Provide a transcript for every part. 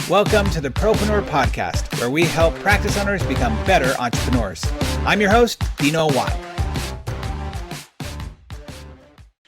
Welcome to the Propreneur Podcast, where we help practice owners become better entrepreneurs. I'm your host, Dino Watt.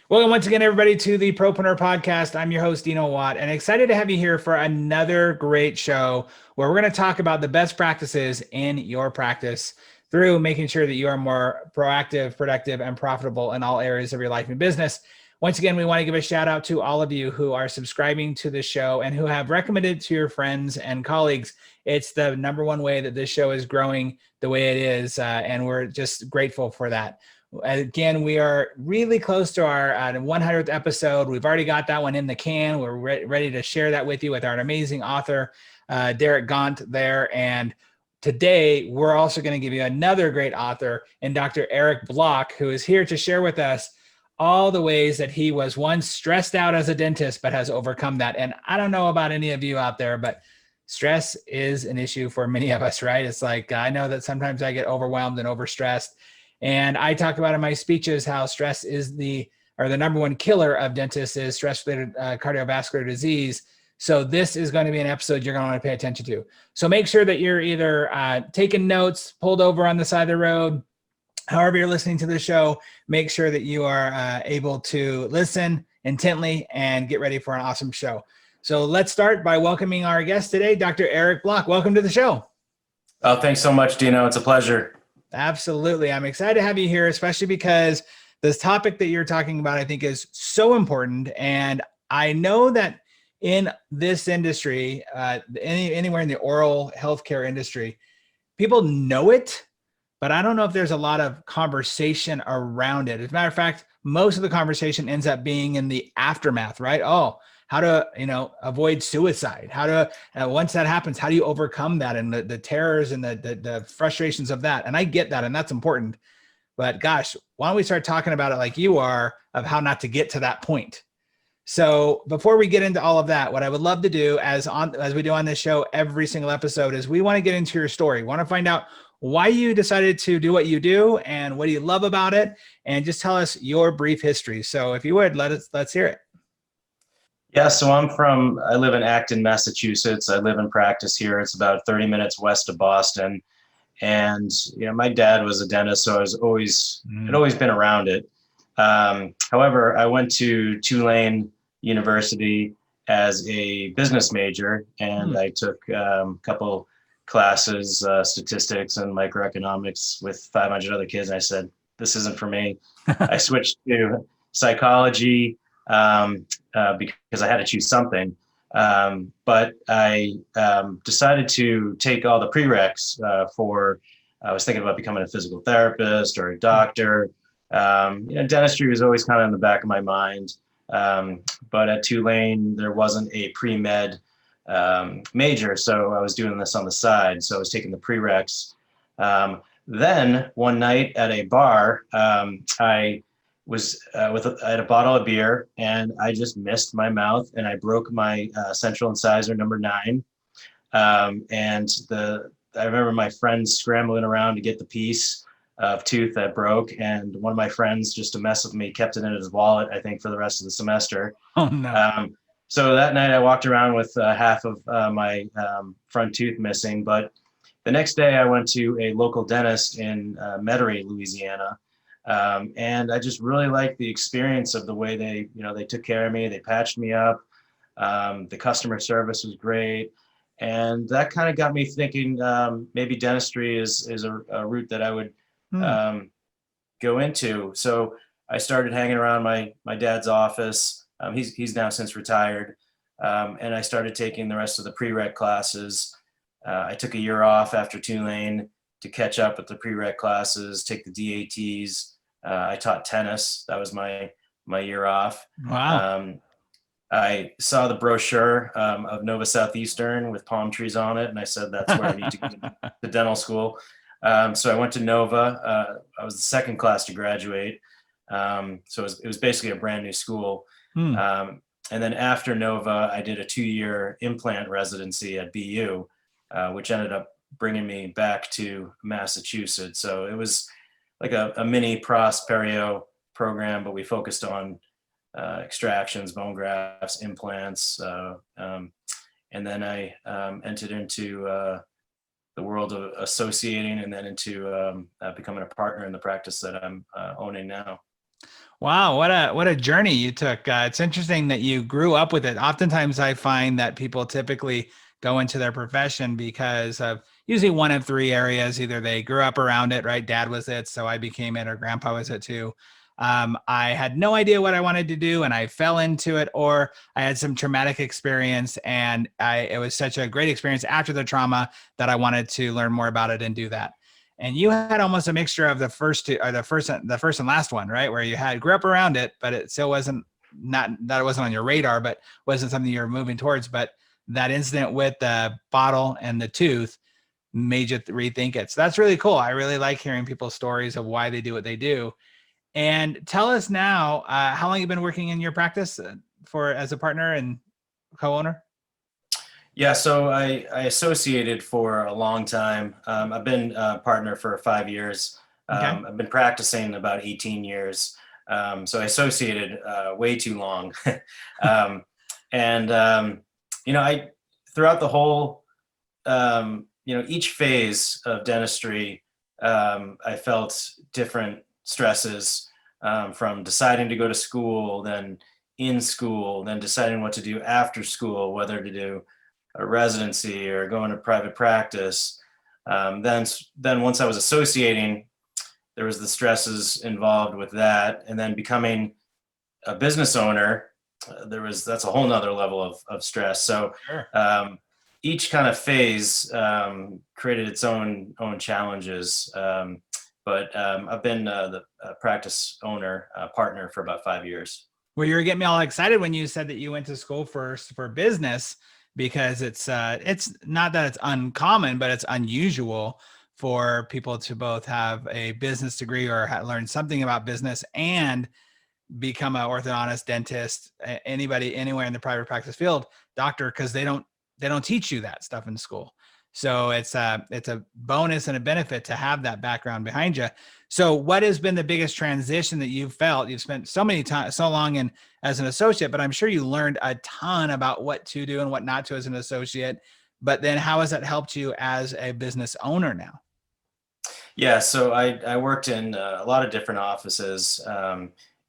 Welcome once again, everybody, to the Propreneur Podcast. I'm your host, Dino Watt, and excited to have you here for another great show where we're going to talk about the best practices in your practice through making sure that you are more proactive, productive, and profitable in all areas of your life and business. Once again, we want to give a shout out to all of you who are subscribing to the show and who have recommended to your friends and colleagues. It's the number one way that this show is growing the way it is, and we're just grateful for that. Again, we are really close to our 100th episode. We've already got that one in the can. We're ready to share that with you with our amazing author, Derek Gaunt there. And today, we're also going to give you another great author in Dr. Eric Block, who is here to share with us all the ways that he was once stressed out as a dentist, but has overcome that. And I don't know about any of you out there, but stress is an issue for many of us, right? It's like, I know that sometimes I get overwhelmed and overstressed. And I talk about in my speeches how stress is the number one killer of dentists is stress-related cardiovascular disease. So this is going to be an episode you're going to want to pay attention to. So make sure that you're either taking notes, pulled over on the side of the road, however you're listening to the show, make sure that you are able to listen intently and get ready for an awesome show. So let's start by welcoming our guest today, Dr. Eric Block. Welcome to the show. Oh, thanks so much, Dino. It's a pleasure. Absolutely. I'm excited to have you here, especially because this topic that you're talking about, I think, is so important. And I know that in this industry, anywhere in the oral healthcare industry, people know it, but I don't know if there's a lot of conversation around it. As a matter of fact, most of the conversation ends up being in the aftermath, right? Oh, how to, avoid suicide? How to, once that happens, how do you overcome that? And the terrors and the frustrations of that. And I get that, and that's important. But gosh, why don't we start talking about it like you are, of how not to get to that point? So before we get into all of that, what I would love to do, as we do on this show every single episode, is we want to get into your story. We want to find out why you decided to do what you do and what do you love about it, and just tell us your brief history. So if you would, let's hear it. Yeah, so I live in Acton, Massachusetts. I live in practice here. It's about 30 minutes west of Boston. And, my dad was a dentist, so I'd always been around it. However, I went to Tulane University as a business major, and I took a couple classes, statistics and microeconomics with 500 other kids. And I said, this isn't for me. I switched to psychology because I had to choose something. But I decided to take all the prereqs I was thinking about becoming a physical therapist or a doctor. Dentistry was always kind of in the back of my mind. But at Tulane, there wasn't a pre-med major, so I was doing this on the side. So I was taking the prereqs. Then one night at a bar, I had a bottle of beer, and I just missed my mouth, and I broke my central incisor number 9. And I remember my friends scrambling around to get the piece of tooth that broke, and one of my friends, just to mess with me, kept it in his wallet, I think, for the rest of the semester. Oh no. So that night I walked around with half of my front tooth missing. But the next day I went to a local dentist in Metairie, Louisiana. And I just really liked the experience of the way they took care of me. They patched me up. The customer service was great. And that kind of got me thinking maybe dentistry is a route that I would go into. So I started hanging around my dad's office. He's now since retired. And I started taking the rest of the prereq classes. I took a year off after Tulane to catch up with the prereq classes, take the DATs. I taught tennis. That was my year off. Wow. I saw the brochure of Nova Southeastern with palm trees on it, and I said, that's where I need to go to dental school. So I went to Nova. I was the second class to graduate. So it was basically a brand new school. And then after Nova, I did a 2-year implant residency at BU, which ended up bringing me back to Massachusetts. So it was like a mini pros perio program, but we focused on extractions, bone grafts, implants, and then I entered into the world of associating, and then into becoming a partner in the practice that I'm owning now. Wow, what a journey you took. It's interesting that you grew up with it. Oftentimes, I find that people typically go into their profession because of usually one of three areas. Either they grew up around it, right? Dad was it, so I became it, or grandpa was it too. I had no idea what I wanted to do, and I fell into it, or I had some traumatic experience, and it was such a great experience after the trauma that I wanted to learn more about it and do that. And you had almost a mixture of the first two, or the first and last one, right? Where you had grew up around it, but it still wasn't, not that it wasn't on your radar, but wasn't something you were moving towards. But that incident with the bottle and the tooth made you rethink it. So that's really cool. I really like hearing people's stories of why they do what they do. And tell us now, how long you've been working in your practice for as a partner and co-owner? Yeah, so I associated for a long time. I've been a partner for 5 years. Okay. I've been practicing about 18 years. So I associated way too long. um, and, I, throughout the whole, each phase of dentistry, I felt different stresses, from deciding to go to school, then in school, then deciding what to do after school, whether to do a residency or go into private practice. Then once I was associating, there was the stresses involved with that, and then becoming a business owner, that's a whole nother level of stress. So Sure. each kind of phase created its own challenges. But I've been the practice owner partner for about 5 years. Well, you were getting me all excited when you said that you went to school first for business, because it's not that it's uncommon, but it's unusual for people to both have a business degree or learn something about business and become an orthodontist, dentist, anybody anywhere in the private practice field, doctor, because they don't teach you that stuff in school. So it's a bonus and a benefit to have that background behind you. So what has been the biggest transition that you've felt? You've spent so many time, so long in as an associate, but I'm sure you learned a ton about what to do and what not to as an associate. But then how has that helped you as a business owner now? Yeah, so I worked in a lot of different offices,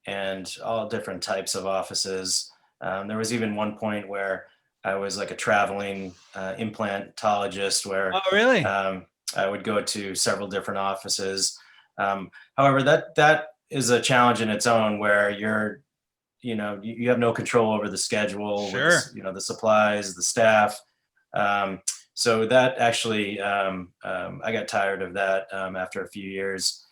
and all different types of offices. There was even one point where I was like a traveling implantologist, where Oh, really? I would go to several different offices. However, that is a challenge in its own, where you have no control over the schedule with Sure. the supplies, the staff. So that actually, I got tired of that after a few years.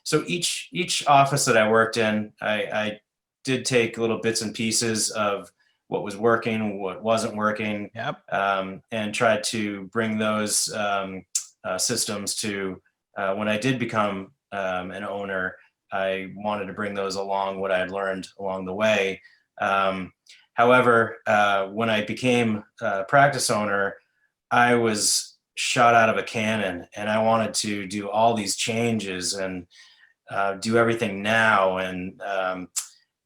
So each office that I worked in, I did take little bits and pieces of what was working, what wasn't working, Yep. and tried to bring those systems to when I did become an owner. I wanted to bring those along, what I had learned along the way. However, when I became a practice owner, I was shot out of a cannon, and I wanted to do all these changes and do everything now. And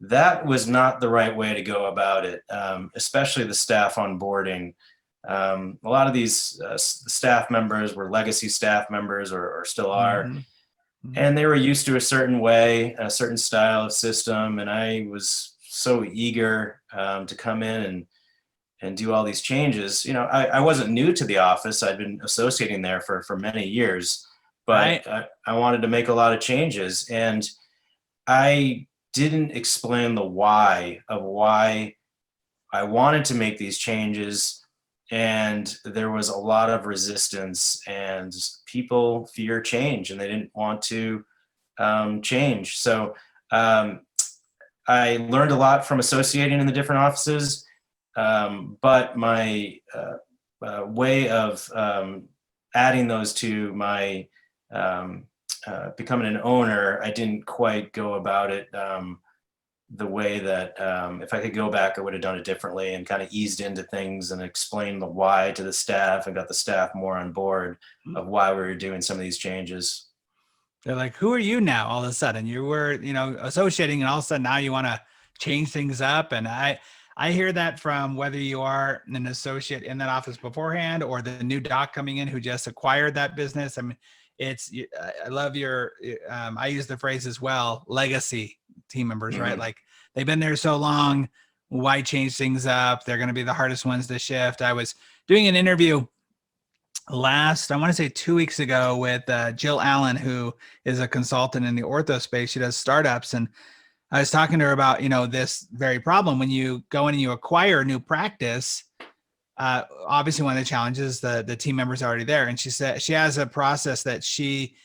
that was not the right way to go about it, especially the staff onboarding. A lot of these staff members were legacy staff members, or still are, Mm-hmm. Mm-hmm. and they were used to a certain way, a certain style of system. And I was so eager to come in and do all these changes. I wasn't new to the office. I'd been associating there for many years, Right. but I wanted to make a lot of changes. And I didn't explain the why of why I wanted to make these changes. And there was a lot of resistance, and people fear change, and they didn't want to change. So I learned a lot from associating in the different offices. But my way of adding those to my becoming an owner, I didn't quite go about it the way that if I could go back, I would have done it differently, and kind of eased into things and explained the why to the staff, and got the staff more on board of why we were doing some of these changes. They're like, who are you now? All of a sudden, you were, associating, and all of a sudden now you want to change things up. And I hear that from whether you are an associate in that office beforehand or the new doc coming in who just acquired that business. I mean, I love I use the phrase as well, legacy team members, right? Mhm. Like they've been there so long. Why change things up? They're going to be the hardest ones to shift. I was doing an interview I want to say 2 weeks ago with Jill Allen, who is a consultant in the ortho space. She does startups. And I was talking to her about, this very problem when you go in and you acquire a new practice. Obviously, one of the challenges, the team members already there. And she said she has a process that she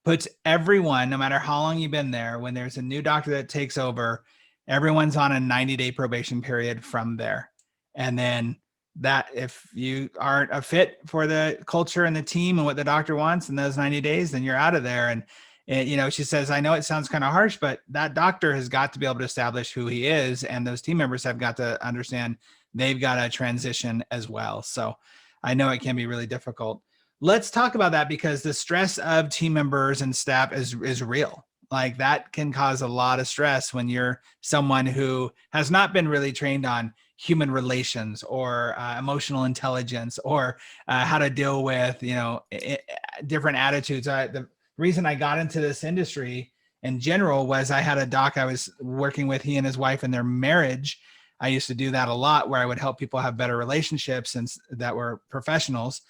puts everyone, no matter how long you've been there, when there's a new doctor that takes over, everyone's on a 90-day probation period from there. And then that if you aren't a fit for the culture and the team and what the doctor wants in those 90 days, then you're out of there. And she says, I know it sounds kind of harsh, but that doctor has got to be able to establish who he is. And those team members have got to understand they've got to transition as well. So I know it can be really difficult. Let's talk about that because the stress of team members and staff is real. Like that can cause a lot of stress when you're someone who has not been really trained on human relations or emotional intelligence or how to deal with, different attitudes. The reason I got into this industry in general was I had a doc I was working with, he and his wife in their marriage. I used to do that a lot where I would help people have better relationships and that were professionals.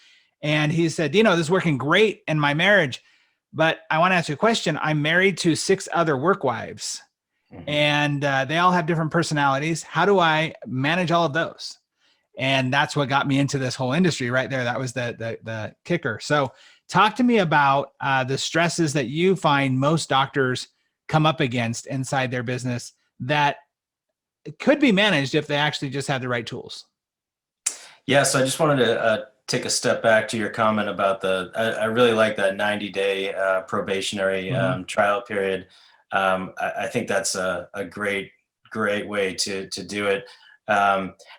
And he said, Dino, this is working great in my marriage, but I want to ask you a question. I'm married to 6 other work wives and they all have different personalities. How do I manage all of those? And that's what got me into this whole industry right there. That was the kicker. So talk to me about the stresses that you find most doctors come up against inside their business that could be managed if they actually just had the right tools. Yeah, so I just wanted to take a step back to your comment about I really like that 90-day probationary trial period. I think that's a great way to do it.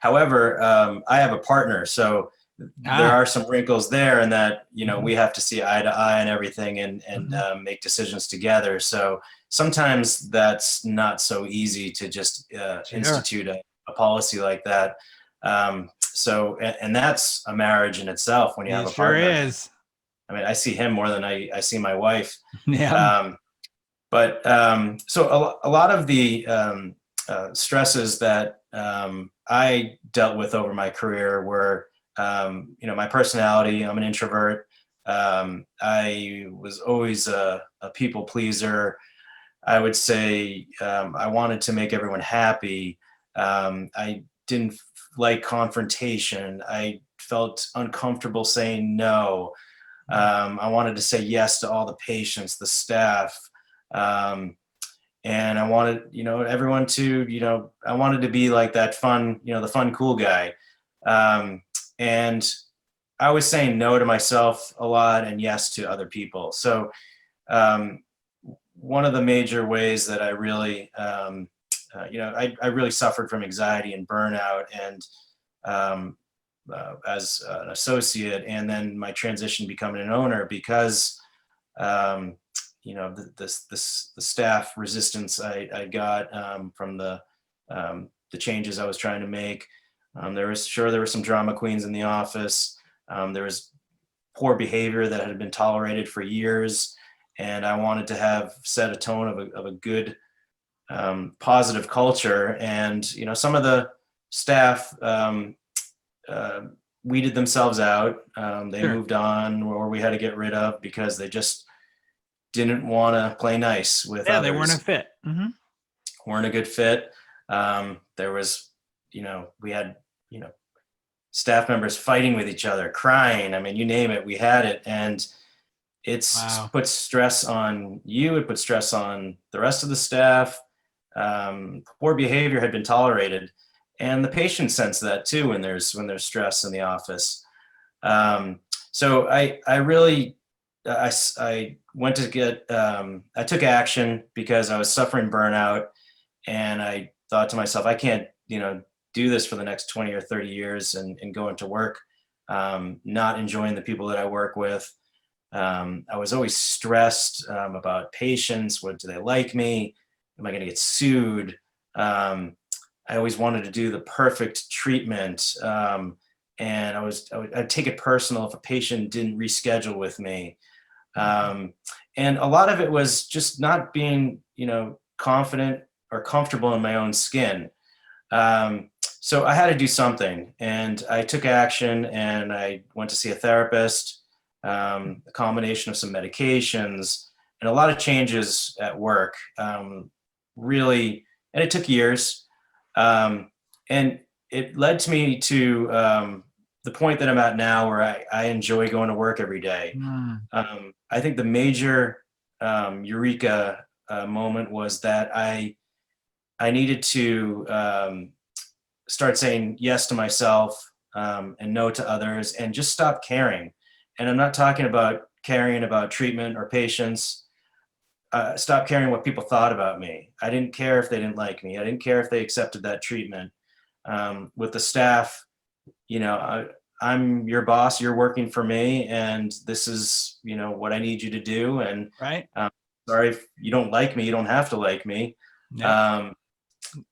However, I have a partner, so there are some wrinkles there in that, we have to see eye to eye and everything and make decisions together. So sometimes that's not so easy to just institute a policy like that. And that's a marriage in itself when you have a partner. Sure is. I mean, I see him more than I see my wife. Yeah. So a lot of the stresses that I dealt with over my career were, my personality. I'm an introvert. I was always a people pleaser. I would say I wanted to make everyone happy. I didn't like confrontation. I felt uncomfortable saying no. I wanted to say yes to all the patients, the staff. And I wanted, everyone to, I wanted to be like that fun, the fun, cool guy. And I was saying no to myself a lot and yes to other people. So one of the major ways that I really, I really suffered from anxiety and burnout and as an associate, and then my transition becoming an owner because the staff resistance I got from the changes I was trying to make. There were some drama queens in the office. There was poor behavior that had been tolerated for years, and I wanted to set a tone of a good, positive culture. And some of the staff weeded themselves out. They moved on, or we had to get rid of because they just didn't want to play nice with others. They weren't a fit. Weren't a good fit. There was, we had, staff members fighting with each other, crying. I mean, you name it, we had it. And it's put stress on you. It put stress on the rest of the staff. Poor behavior had been tolerated. And the patients sense that too when there's stress in the office. So I went to get, I took action because I was suffering burnout, and I thought to myself, I can't, do this for the next 20 or 30 years and go into work, not enjoying the people that I work with. I was always stressed about patients. What, do they like me? Am I going to get sued? I always wanted to do the perfect treatment. And I'd take it personal if a patient didn't reschedule with me. And a lot of it was just not being, confident or comfortable in my own skin. So I had to do something, and I took action, and I went to see a therapist, a combination of some medications and a lot of changes at work. Really, and it took years. And it led to me to the point that I'm at now, where I enjoy going to work every day. Mm. I think the major eureka moment was that I needed to start saying yes to myself, and no to others, and just stop caring. And I'm not talking about caring about treatment or patients. Stop caring what people thought about me. I didn't care if they didn't like me. I didn't care if they accepted that treatment. With the staff, I'm your boss, you're working for me, and this is, what I need you to do. And Right. Sorry if you don't like me, you don't have to like me. Yep.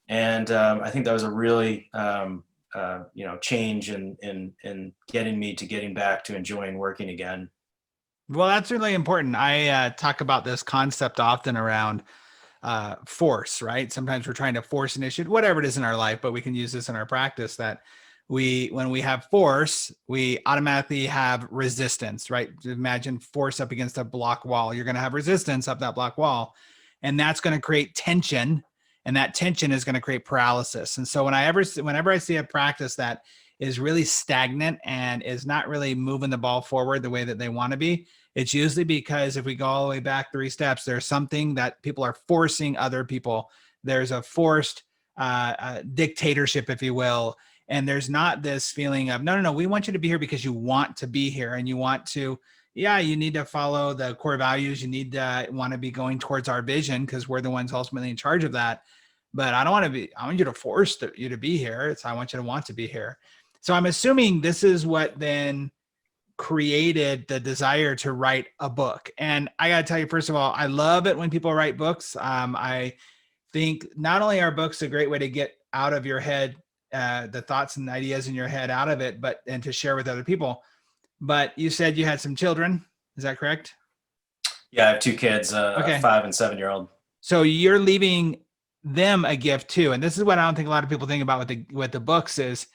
I think that was a really, change in getting back to enjoying working again. Well, that's really important. I talk about this concept often around force, right? Sometimes we're trying to force an issue, whatever it is in our life, but we can use this in our practice that when we have force, we automatically have resistance, right? Imagine force up against a block wall. You're going to have resistance up that block wall, and that's going to create tension, and that tension is going to create paralysis. And so whenever I see a practice that is really stagnant and is not really moving the ball forward the way that they want to be, it's usually because if we go all the way back 3 steps, there's something that people are forcing other people. There's a forced dictatorship, if you will. And there's not this feeling of, no, we want you to be here because you want to be here, and you want to, you need to follow the core values. You need to want to be going towards our vision because we're the ones ultimately in charge of that. But I want you to force you to be here. I want you to want to be here. So I'm assuming this is what then created the desire to write a book. And I got to tell you, first of all, I love it when people write books. I think not only are books a great way to get out of your head, the thoughts and ideas in your head out of it, and to share with other people. But you said you had some children. Is that correct? Yeah, I have 2 kids, Okay. A 5 and 7-year-old. So you're leaving them a gift too. And this is what I don't think a lot of people think about with the books is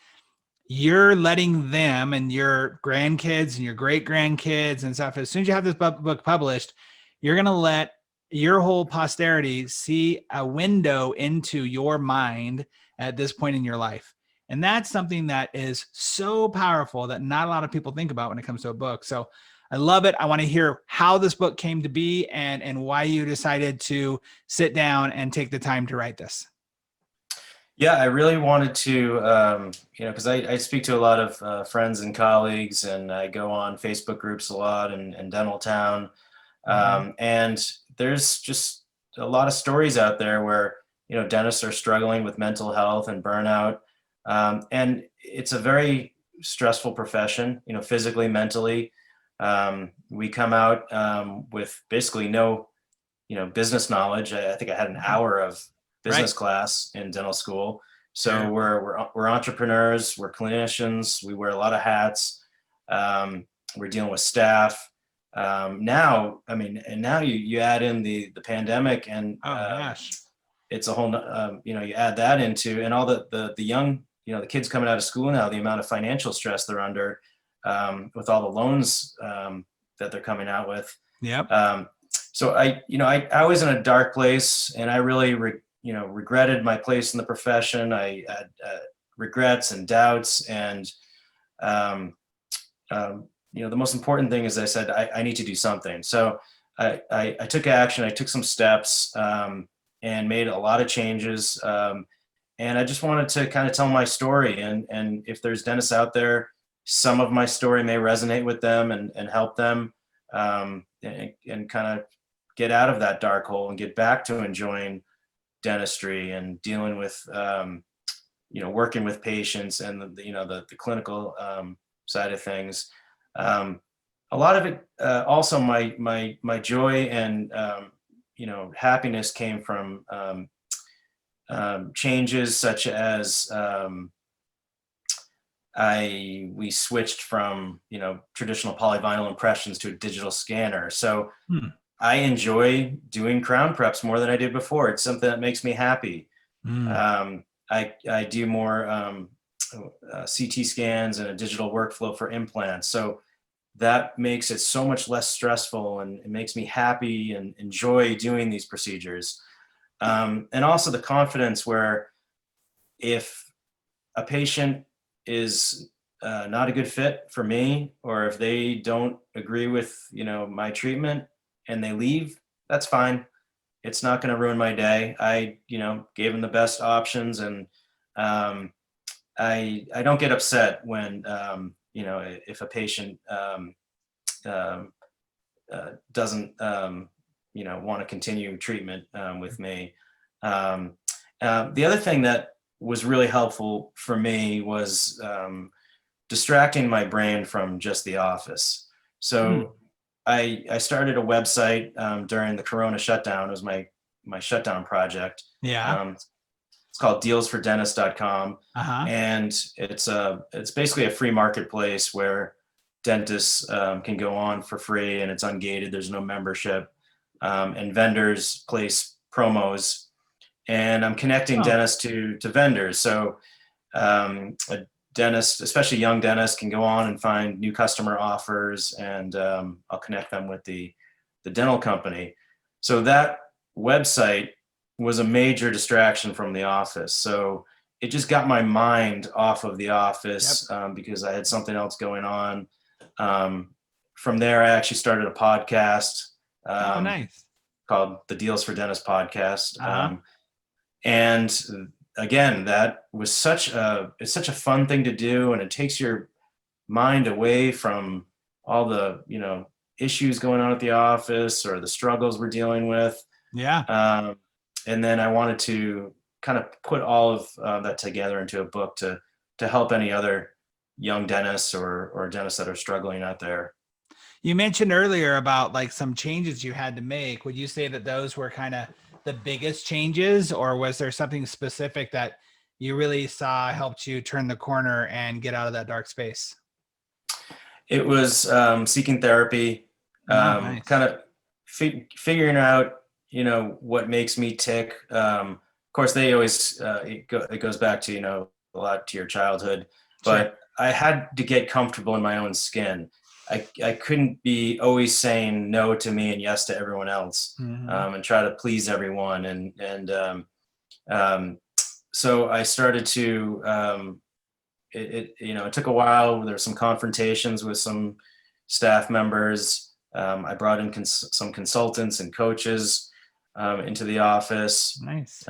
you're letting them and your grandkids and your great grandkids and stuff, as soon as you have this book published, you're going to let your whole posterity see a window into your mind at this point in your life. And that's something that is so powerful that not a lot of people think about when it comes to a book. So I love it. I want to hear how this book came to be and why you decided to sit down and take the time to write this. Yeah, I really wanted to, because I speak to a lot of friends and colleagues, and I go on Facebook groups a lot, and DentalTown. And there's just a lot of stories out there where, dentists are struggling with mental health and burnout. And it's a very stressful profession, physically, mentally. We come out with basically no, business knowledge. I think I had an hour of business class in dental school. So we're entrepreneurs, we're clinicians, we wear a lot of hats. We're dealing with staff. Now you add in the pandemic, and it's a whole, you add that into, and all the young, the kids coming out of school now, the amount of financial stress they're under, with all the loans that they're coming out with. Yep. So I was in a dark place, and I really regretted my place in the profession. I had regrets and doubts, and the most important thing is I said I need to do something. So I took action. I took some steps, and made a lot of changes. And I just wanted to kind of tell my story. And if there's dentists out there, some of my story may resonate with them and help them, and kind of get out of that dark hole and get back to enjoying dentistry and dealing with, working with patients and the clinical side of things. A lot of it, also my joy and, happiness came from changes such as we switched from, traditional polyvinyl impressions to a digital scanner. So Hmm. I enjoy doing crown preps more than I did before. It's something that makes me happy. Hmm. I do more CT scans and a digital workflow for implants. So that makes it so much less stressful, and it makes me happy and enjoy doing these procedures. And also the confidence where if a patient is not a good fit for me, or if they don't agree with, my treatment and they leave, that's fine. It's not going to ruin my day. I, gave them the best options, and I don't get upset when, if a patient um, doesn't, want to continue treatment with me. Um, the other thing that was really helpful for me was distracting my brain from just the office. Hmm. So I started a website during the Corona shutdown. It was my shutdown project. Yeah. It's called dealsfordentist.com, Uh-huh. and it's basically a free marketplace where dentists can go on for free, and it's ungated. There's no membership, and vendors place promos, and I'm connecting Oh, dentists to vendors. So a dentist, especially young dentists, can go on and find new customer offers, and I'll connect them with the dental company. So that website was a major distraction from the office. So it just got my mind off of the yep. office because I had something else going on. Um, from there, I actually started a podcast Oh, um, nice. called the Deals for Dentists podcast. Uh-huh. And again, that was it's such a fun thing to do, and it takes your mind away from all the, issues going on at the office or the struggles we're dealing with. Yeah. Um, and then I wanted to kind of put all of that together into a book to help any other young dentists or dentists that are struggling out there. You mentioned earlier about like some changes you had to make. Would you say that those were kind of the biggest changes, or was there something specific that you really saw helped you turn the corner and get out of that dark space? It was seeking therapy, Oh, nice. kind of figuring out, what makes me tick. Of course, they always it goes back to, a lot to your childhood, Sure. but I had to get comfortable in my own skin. I couldn't be always saying no to me and yes to everyone else, Hmm. and try to please everyone. And um, so I started to it took a while. There were some confrontations with some staff members. I brought in some consultants and coaches into the office, Nice.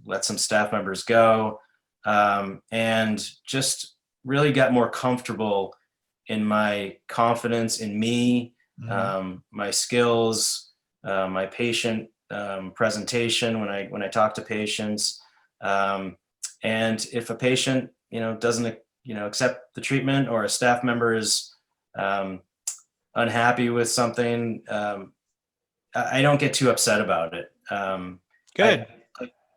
let some staff members go, and just really got more comfortable in my confidence in me, Hmm. my skills, my patient presentation when I talk to patients. Um, and if a patient, doesn't, accept the treatment, or a staff member is um, unhappy with something, I don't get too upset about it. I, Good.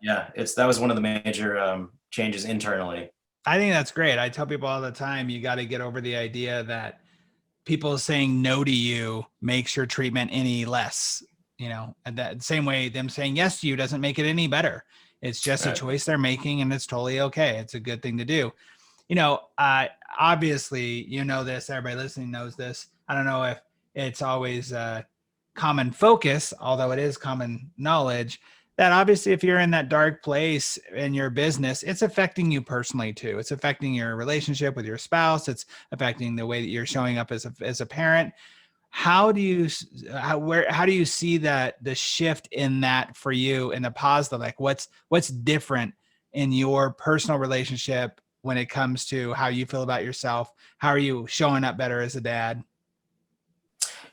yeah, that was one of the major changes internally. I think that's great. I tell people all the time, you got to get over the idea that people saying no to you makes your treatment any less, and that same way them saying yes to you doesn't make it any better. It's just a Right. choice they're making, and it's totally okay. It's a good thing to do. Obviously, this, everybody listening knows this. I don't know if it's always common focus, although it is common knowledge that obviously if you're in that dark place in your business, it's affecting you personally too. It's affecting your relationship with your spouse. It's affecting the way that you're showing up as a parent. How do you how do you see that the shift in that for you in the positive? Like what's different in your personal relationship when it comes to how you feel about yourself? How are you showing up better as a dad?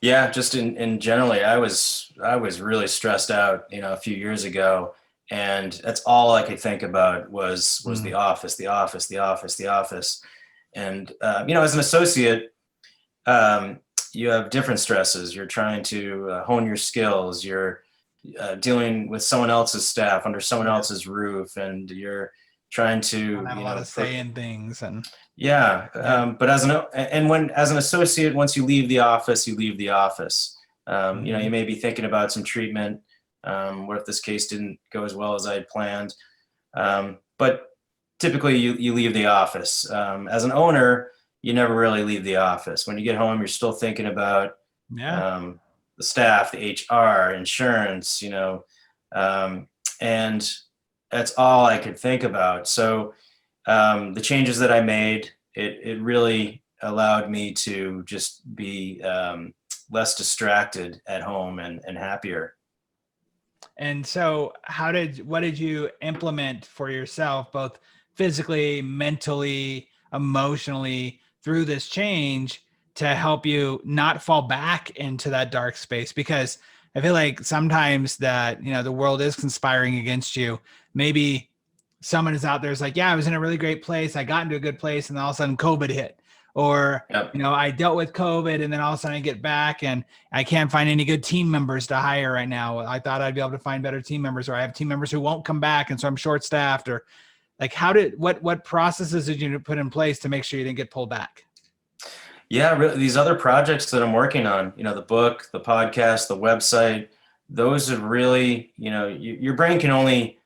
Yeah, just in generally, I was really stressed out, a few years ago, and that's all I could think about was the Mm, office, the office, the office, the office. And as an associate, um, you have different stresses. You're trying to hone your skills. You're dealing with someone else's staff under someone Yeah. else's roof, and you're trying to, Don't have a lot of say in things, and yeah. yeah. But as an associate, once you leave the office, you leave the office. You may be thinking about some treatment. What if this case didn't go as well as I had planned? But typically you leave the office. As an owner, you never really leave the office. When you get home, you're still thinking about Yeah. the staff, the HR, insurance, and that's all I could think about. So the changes that I made, it really allowed me to just be less distracted at home and happier. And so what did you implement for yourself, both physically, mentally, emotionally through this change to help you not fall back into that dark space? Because I feel like sometimes that, the world is conspiring against you. Maybe someone is out there is like, yeah, I was in a really great place. I got into a good place. And then all of a sudden COVID hit, or, Yep. I dealt with COVID and then all of a sudden I get back and I can't find any good team members to hire right now. I thought I'd be able to find better team members, or I have team members who won't come back. And so I'm short staffed, or like, what processes did you put in place to make sure you didn't get pulled back? Yeah, really, these other projects that I'm working on, the book, the podcast, the website, those are really, your brain can only,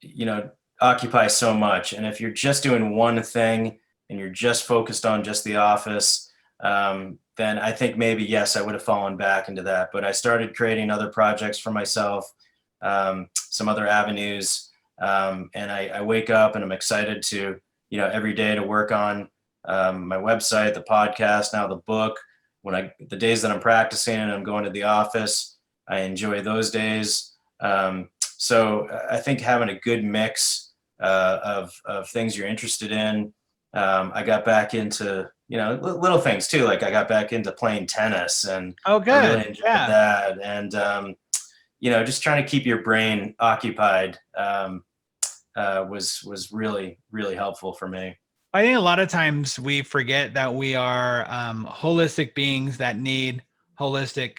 you know, occupy so much. And if you're just doing one thing and you're just focused on just the office, then I think maybe, yes, I would have fallen back into that. But I started creating other projects for myself, some other avenues. And I wake up and I'm excited to, every day to work on my website, the podcast, now the book. The days that I'm practicing and I'm going to the office, I enjoy those days. So I think having a good mix of things you're interested in. I got back into, little things too. Like I got back into playing tennis, and Oh, I really good. enjoyed Yeah. that. And, just trying to keep your brain occupied was really, really helpful for me. I think a lot of times we forget that we are holistic beings that need holistic,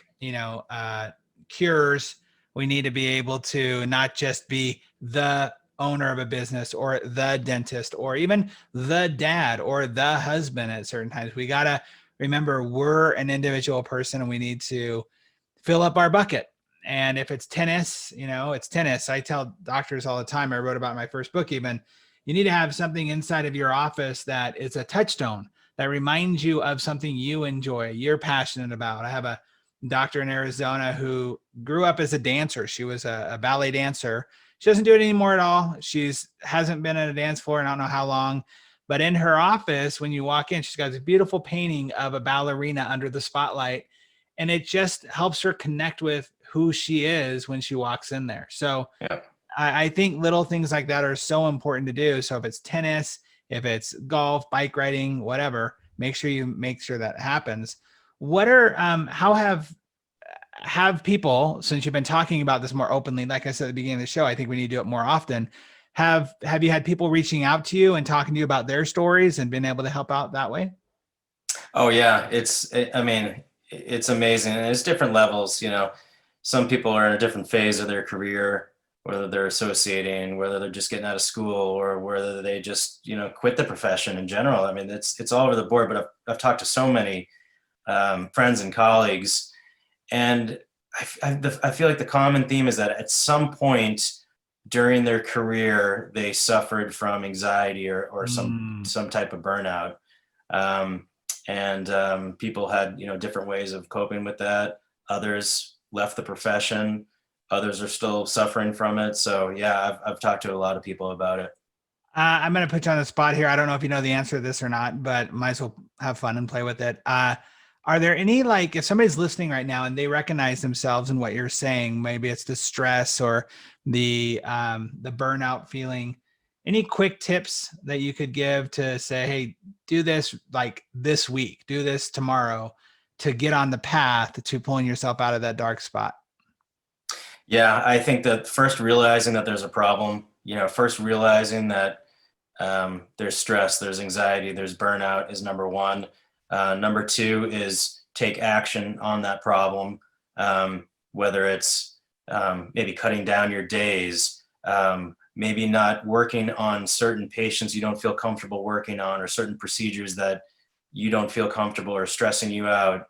cures. We need to be able to not just be the owner of a business or the dentist or even the dad or the husband at certain times. We got to remember we're an individual person and we need to fill up our bucket. And if it's tennis, it's tennis. I tell doctors all the time, I wrote about my first book even, you need to have something inside of your office that is a touchstone that reminds you of something you enjoy, you're passionate about. I have a doctor in Arizona who grew up as a dancer. She was a ballet dancer. She doesn't do it anymore at all. Hasn't been at a dance floor in I don't know how long. But in her office, when you walk in, she's got this beautiful painting of a ballerina under the spotlight. And it just helps her connect with who she is when she walks in there. So Yeah. I think little things like that are so important to do. So if it's tennis, if it's golf, bike riding, whatever, make sure that happens. What are how have people, since you've been talking about this more openly, like I said at the beginning of the show, I think we need to do it more often. Have you had people reaching out to you and talking to you about their stories and been able to help out that way? Oh yeah, I mean, it's amazing, and it's different levels. Some people are in a different phase of their career, whether they're associating, whether they're just getting out of school, or whether they just quit the profession in general. I mean, it's all over the board. But I've talked to so many friends and colleagues, and I feel like the common theme is that at some point during their career they suffered from anxiety or some type of burnout. And people had different ways of coping with that. Others left the profession, others are still suffering from it. So yeah, I've talked to a lot of people about it. I'm going to put you on the spot here. I don't know if you know the answer to this or not, but might as well have fun and play with it. Are there any, like, if somebody's listening right now and they recognize themselves in what you're saying, maybe it's the stress or the burnout feeling, any quick tips that you could give to say, hey, do this like this week, do this tomorrow to get on the path to pulling yourself out of that dark spot? Yeah, I think that first realizing that there's a problem, first realizing that there's stress, there's anxiety, there's burnout is number one. Number two is take action on that problem, whether it's maybe cutting down your days, maybe not working on certain patients you don't feel comfortable working on, or certain procedures that you don't feel comfortable or stressing you out.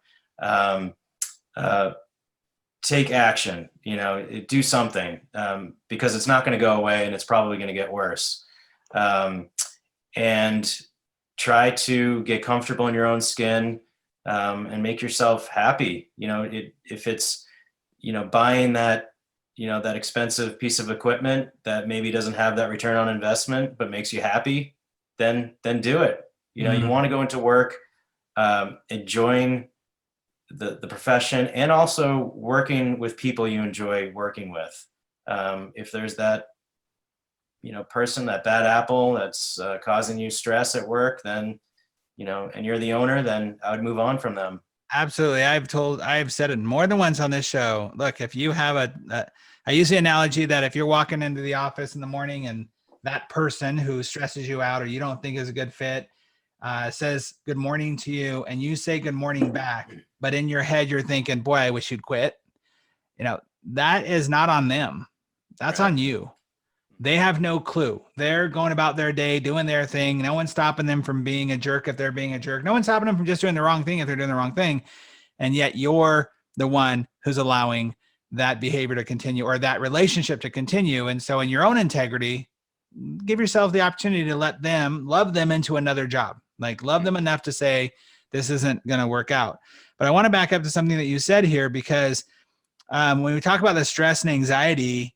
Take action, do something, because it's not going to go away and it's probably going to get worse. And try to get comfortable in your own skin, and make yourself happy. If it's, buying that, that expensive piece of equipment that maybe doesn't have that return on investment, but makes you happy, then do it. You want to go into work, enjoying the profession, and also working with people you enjoy working with. If there's that, person, that bad apple that's causing you stress at work, then, and you're the owner, then I would move on from them. Absolutely. I've said it more than once on this show. Look, if you have I use the analogy that if you're walking into the office in the morning and that person who stresses you out or you don't think is a good fit, says good morning to you, and you say good morning back, but in your head, you're thinking, boy, I wish you'd quit. That is not on them. That's Right. on you. They have no clue. They're going about their day, doing their thing. No one's stopping them from being a jerk if they're being a jerk. No one's stopping them from just doing the wrong thing if they're doing the wrong thing. And yet you're the one who's allowing that behavior to continue, or that relationship to continue. And so in your own integrity, give yourself the opportunity to love them into another job. Like, love them enough to say, this isn't going to work out. But I want to back up to something that you said here, because when we talk about the stress and anxiety,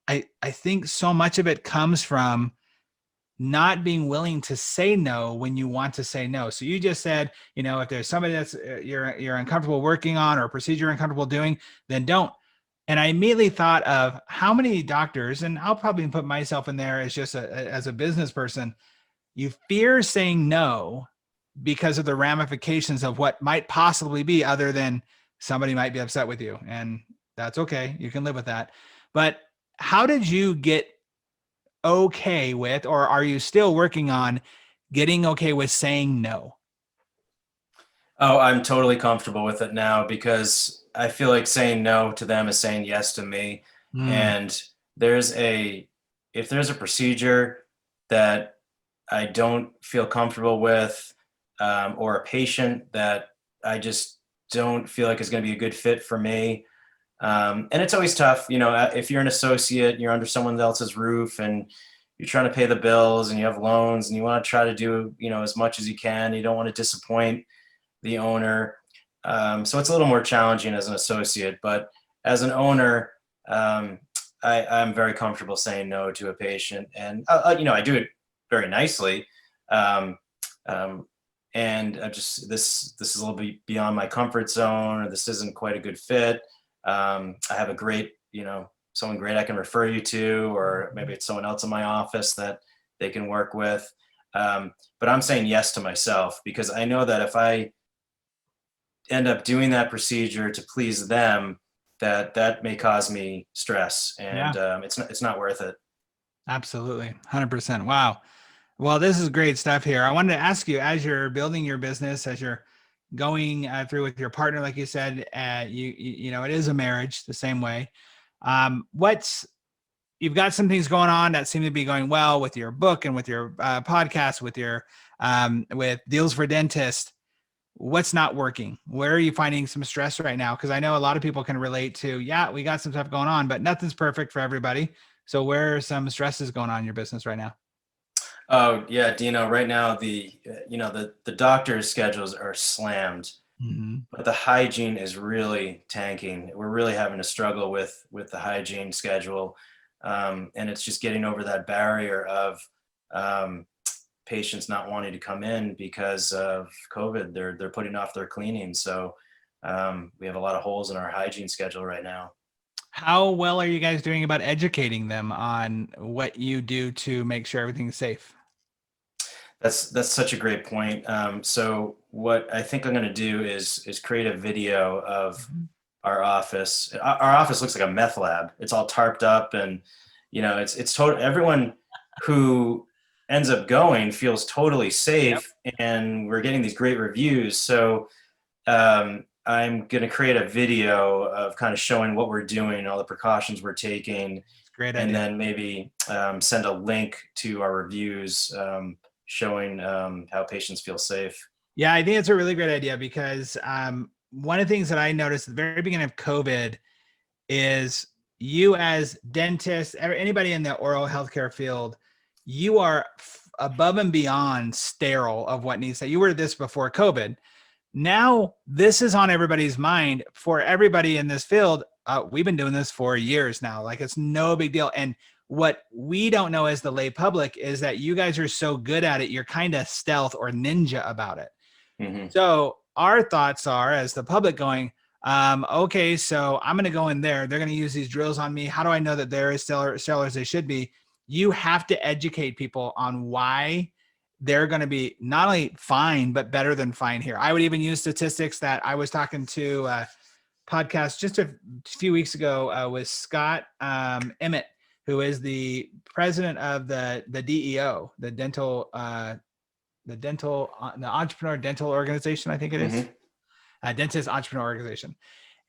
I think so much of it comes from not being willing to say no when you want to say no. So you just said, if there's somebody that's you're uncomfortable working on, or a procedure you're uncomfortable doing, then don't. And I immediately thought of how many doctors, and I'll probably put myself in there as just as a business person, you fear saying no because of the ramifications of what might possibly be, other than somebody might be upset with you. And that's okay. You can live with that. But how did you get okay with, or are you still working on getting okay with saying no? Oh, I'm totally comfortable with it now, because I feel like saying no to them is saying yes to me. Mm, And if there's a procedure that I don't feel comfortable with, or a patient that I just don't feel like is going to be a good fit for me. And it's always tough, if you're an associate, you're under someone else's roof, and you're trying to pay the bills, and you have loans, and you want to try to do, as much as you can. You don't want to disappoint the owner. So it's a little more challenging as an associate, but as an owner, I'm very comfortable saying no to a patient, and I do it very nicely. Um, and I just, this is a little bit beyond my comfort zone, or this isn't quite a good fit. I have a great, someone great I can refer you to, or maybe it's someone else in my office that they can work with. But I'm saying yes to myself, because I know that if I end up doing that procedure to please them, that may cause me stress, yeah, and it's not worth it. absolutely. 100%. Wow. Well, this is great stuff here. I wanted to ask you, as you're building your business, as you're going through with your partner, like you said, it is a marriage the same way. What's You've got some things going on that seem to be going well with your book and with your podcast, with your with Deals for Dentists. What's not working? Where are you finding some stress right now? Because I know a lot of people can relate to, yeah, we got some stuff going on, but nothing's perfect for everybody. So where are some stresses going on in your business right now? Oh yeah, Dino. Right now, the doctor's schedules are slammed, Mm-hmm. but the hygiene is really tanking. We're really having to struggle with the hygiene schedule, and it's just getting over that barrier of um, patients not wanting to come in because of COVID. They're putting off their cleaning, so we have a lot of holes in our hygiene schedule right now. How well are you guys doing about educating them on what you do to make sure everything's safe? That's such a great point. So what I think I'm going to do is create a video of Mhm. our office. Our office looks like a meth lab. It's all tarped up, and it's total. Everyone who ends up going feels totally Yep. safe, and we're getting these great reviews. So I'm going to create a video of kind of showing what we're doing, all the precautions we're taking, It's a great and idea. then maybe send a link to our reviews showing how patients feel safe. Yeah, I think it's a really great idea because one of the things that I noticed at the very beginning of COVID is you as dentists, anybody in the oral healthcare field, you are above and beyond sterile of what needs to. You were this before COVID. Now this is on everybody's mind for everybody in this field. We've been doing this for years now. Like it's no big deal. And what we don't know as the lay public is that you guys are so good at it. You're kind of stealth or ninja about it. Mm-hmm. So our thoughts are as the public going, okay, so I'm going to go in there. They're going to use these drills on me. How do I know that they're as stellar as they should be? You have to educate people on why they're going to be not only fine, but better than fine here. I would even use statistics that I was talking to a podcast just a few weeks ago with Scott Emmett, who is the president of the DEO, the Entrepreneur Dental Organization, I think it is. Mm-hmm. Dentist Entrepreneur Organization.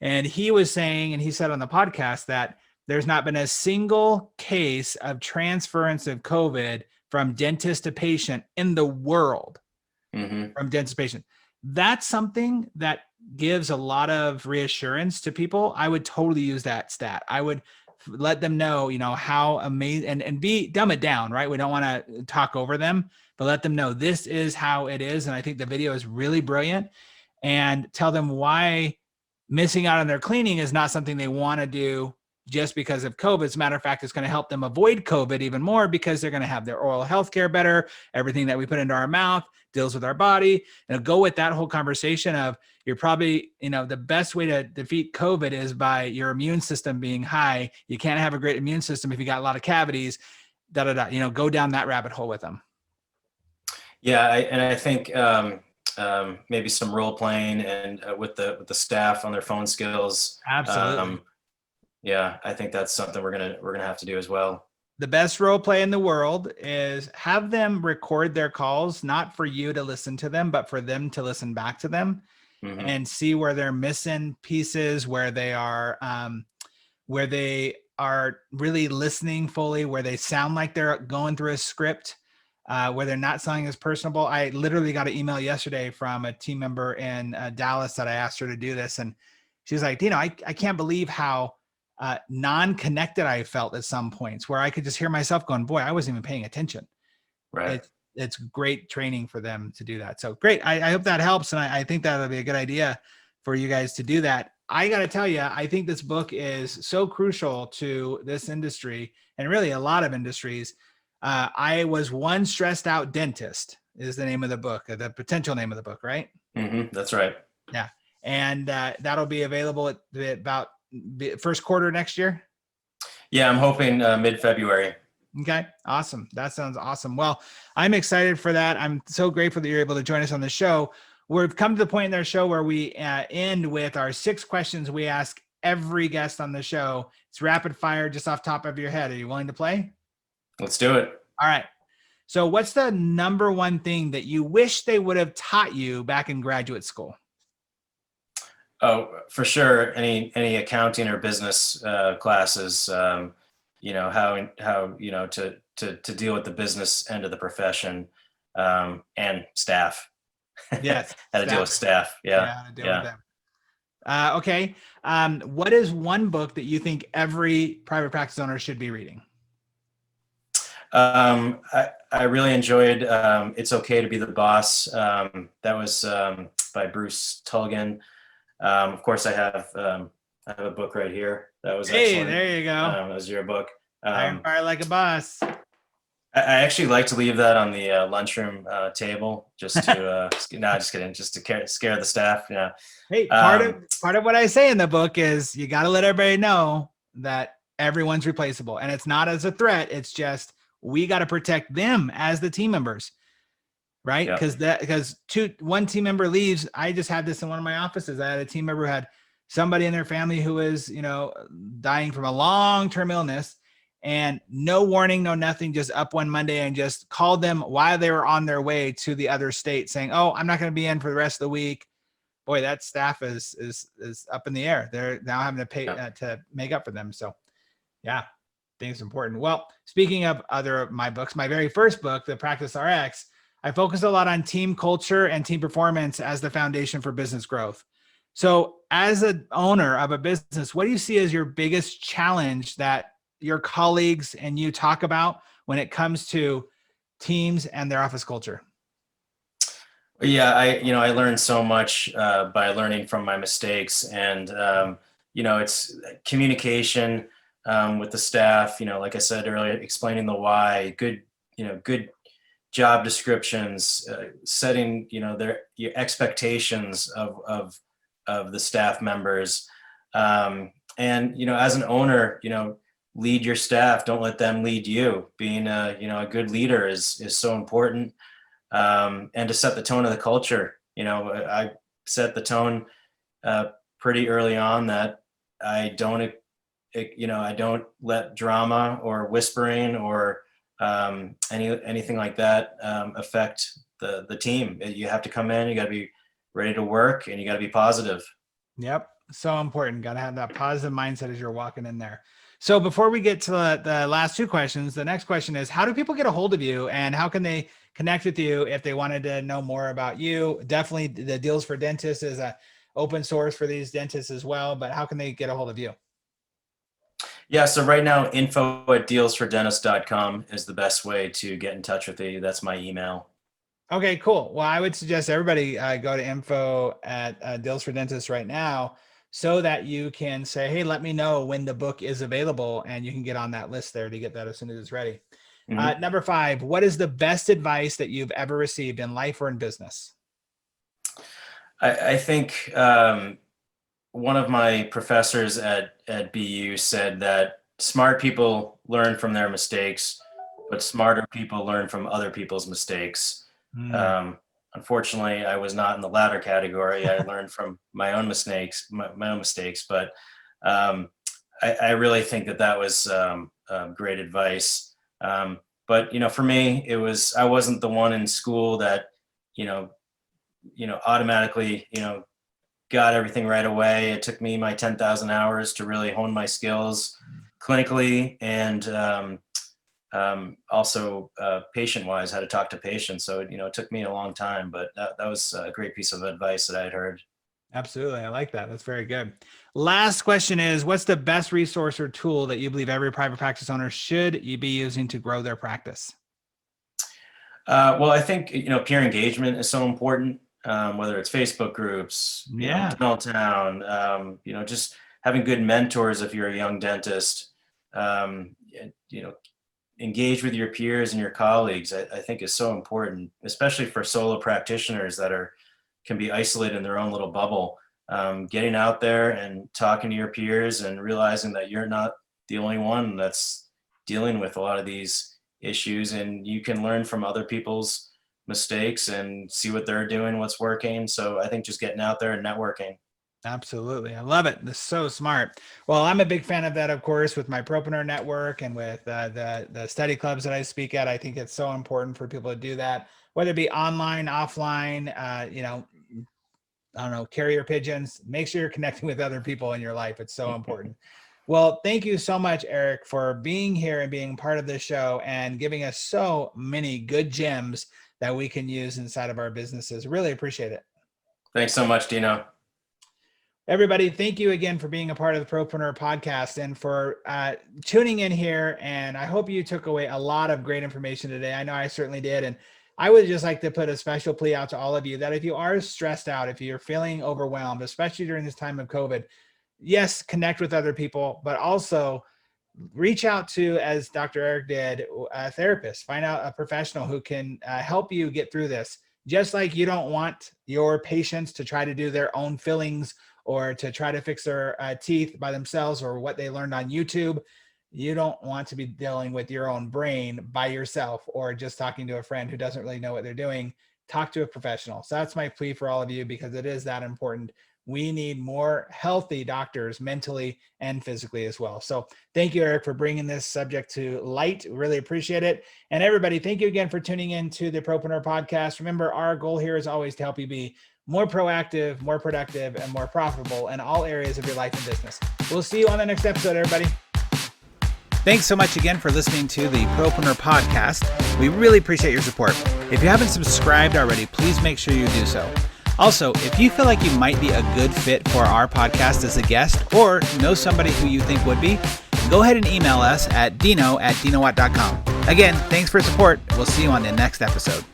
And he was saying, and he said on the podcast that there's not been a single case of transference of COVID from dentist to patient in the world, from dentist to patient. That's something that gives a lot of reassurance to people. I would totally use that stat. I would let them know, how amazing and dumb it down, right? We don't want to talk over them, but let them know this is how it is. And I think the video is really brilliant, and tell them why missing out on their cleaning is not something they want to do just because of COVID. As a matter of fact, it's going to help them avoid COVID even more because they're going to have their oral health care better. Everything that we put into our mouth deals with our body. And go with that whole conversation of you're probably, the best way to defeat COVID is by your immune system being high. You can't have a great immune system if you got a lot of cavities, go down that rabbit hole with them. Yeah. I think maybe some role playing and with the staff on their phone skills. Absolutely. Yeah, I think that's something we're gonna have to do as well. The best role play in the world is have them record their calls, not for you to listen to them, but for them to listen back to them and see where they're missing pieces, where they are really listening fully, where they sound like they're going through a script, where they're not sounding as personable. I literally got an email yesterday from a team member in Dallas that I asked her to do this. And she's like, I can't believe how non-connected I felt at some points where I could just hear myself going, boy, I wasn't even paying attention. Right. It's great training for them to do that. So great. I hope that helps. And I think that'll be a good idea for you guys to do that. I got to tell you, I think this book is so crucial to this industry and really a lot of industries. I Was One Stressed Out Dentist is the name of the book, the potential name of the book, right? That's right. Yeah. And that'll be available at about first quarter next year. Yeah, I'm hoping mid-February. Okay, awesome. That sounds awesome. Well, I'm excited for that. I'm so grateful that you're able to join us on the show. We've come to the point in our show where we end with our 6 questions we ask every guest on the show. It's rapid fire, just off top of your head. Are you willing to play? Let's do it. All right. So what's the number one thing that you wish they would have taught you back in graduate school? Oh, for sure. Any accounting or business classes, how to deal with the business end of the profession, and staff. Yes. How to deal with staff. Yeah. How to deal with them. Okay. What is one book that you think every private practice owner should be reading? I really enjoyed It's Okay to Be the Boss. That was by Bruce Tulgan. Of course, I have a book right here. That was excellent. There you go. That was your book. Iron Fire Like a Boss. I actually like to leave that on the lunchroom table, just to just kidding, just to scare the staff. Yeah. Hey, part of what I say in the book is you got to let everybody know that everyone's replaceable, and it's not as a threat. It's just we got to protect them as the team members, right? Because one team member leaves. I just had this in one of my offices. I had a team member who had somebody in their family who was, dying from a long-term illness. And no warning, no nothing, just up one Monday and just called them while they were on their way to the other state saying, oh, I'm not going to be in for the rest of the week. boy, that staff is up in the air. They're now having to pay to make up for them. So yeah, I think it's important. Well, speaking of my books, my very first book, The Practice RX, I focus a lot on team culture and team performance as the foundation for business growth. So as an owner of a business, what do you see as your biggest challenge that your colleagues and you talk about when it comes to teams and their office culture? Yeah, I learned so much by learning from my mistakes, and it's communication with the staff. Like I said earlier, explaining the why, good job descriptions, setting your expectations of the staff members, and as an owner, lead your staff. Don't let them lead you. Being a good leader is so important. And to set the tone of the culture. I set the tone pretty early on that I don't let drama or whispering or anything like that affect the team. You have to come in, you got to be ready to work, and you got to be positive. Yep. So important. Got to have that positive mindset as you're walking in there. So before we get to the last two questions, the next question is, how do people get a hold of you and how can they connect with you if they wanted to know more about you? Definitely the Deals for Dentists is a open source for these dentists as well, but how can they get a hold of you? Yeah, so right now, info@dealsfordentist.com is the best way to get in touch with me. That's my email. Okay, cool. Well, I would suggest everybody go to info at Deals for Dentists right now so that you can say, hey, let me know when the book is available and you can get on that list there to get that as soon as it's ready. Mm-hmm. Number 5, what is the best advice that you've ever received in life or in business? I think one of my professors at BU said that smart people learn from their mistakes, but smarter people learn from other people's mistakes. Unfortunately, I was not in the latter category. I learned from my own mistakes, but I really think that was great advice. But for me, I wasn't the one in school that you know automatically got everything right away. It took me my 10,000 hours to really hone my skills clinically and also patient-wise, how to talk to patients. So, it took me a long time, but that was a great piece of advice that I had heard. Absolutely. I like that. That's very good. Last question is, what's the best resource or tool that you believe every private practice owner should be using to grow their practice? Well, I think, peer engagement is so important, whether it's Facebook groups, Yeah. DentalTown, just having good mentors if you're a young dentist, you know, engage with your peers and your colleagues, I think is so important, especially for solo practitioners that can be isolated in their own little bubble. Getting out there and talking to your peers and realizing that you're not the only one that's dealing with a lot of these issues, and you can learn from other people's mistakes and see what they're doing, what's working. So I think just getting out there and networking. Absolutely. I love it. This is so smart. Well, I'm a big fan of that, of course, with my Propreneur network and with the study clubs that I speak at. I think it's so important for people to do that, whether it be online, offline, I don't know, carrier pigeons. Make sure you're connecting with other people in your life. It's so important. Well, thank you so much, Eric, for being here and being part of this show and giving us so many good gems that we can use inside of our businesses. Really appreciate it. Thanks so much, Dino. Everybody, thank you again for being a part of the Propreneur podcast and for tuning in here. And I hope you took away a lot of great information today. I know I certainly did. And I would just like to put a special plea out to all of you that if you are stressed out, if you're feeling overwhelmed, especially during this time of COVID, yes, connect with other people, but also reach out to, as Dr. Eric did, a therapist. Find out a professional who can help you get through this. Just like you don't want your patients to try to do their own fillings or to try to fix their teeth by themselves or what they learned on YouTube, you don't want to be dealing with your own brain by yourself or just talking to a friend who doesn't really know what they're doing. Talk to a professional. So that's my plea for all of you, because it is that important. We need more healthy doctors mentally and physically as well. So thank you, Eric, for bringing this subject to light. Really appreciate it. And everybody, thank you again for tuning in to the Propreneur podcast. Remember, our goal here is always to help you be more proactive, more productive, and more profitable in all areas of your life and business. We'll see you on the next episode, everybody. Thanks so much again for listening to the Propreneur Podcast. We really appreciate your support. If you haven't subscribed already, please make sure you do so. Also, if you feel like you might be a good fit for our podcast as a guest or know somebody who you think would be, go ahead and email us at dino@dinowatt.com. Again, thanks for support. We'll see you on the next episode.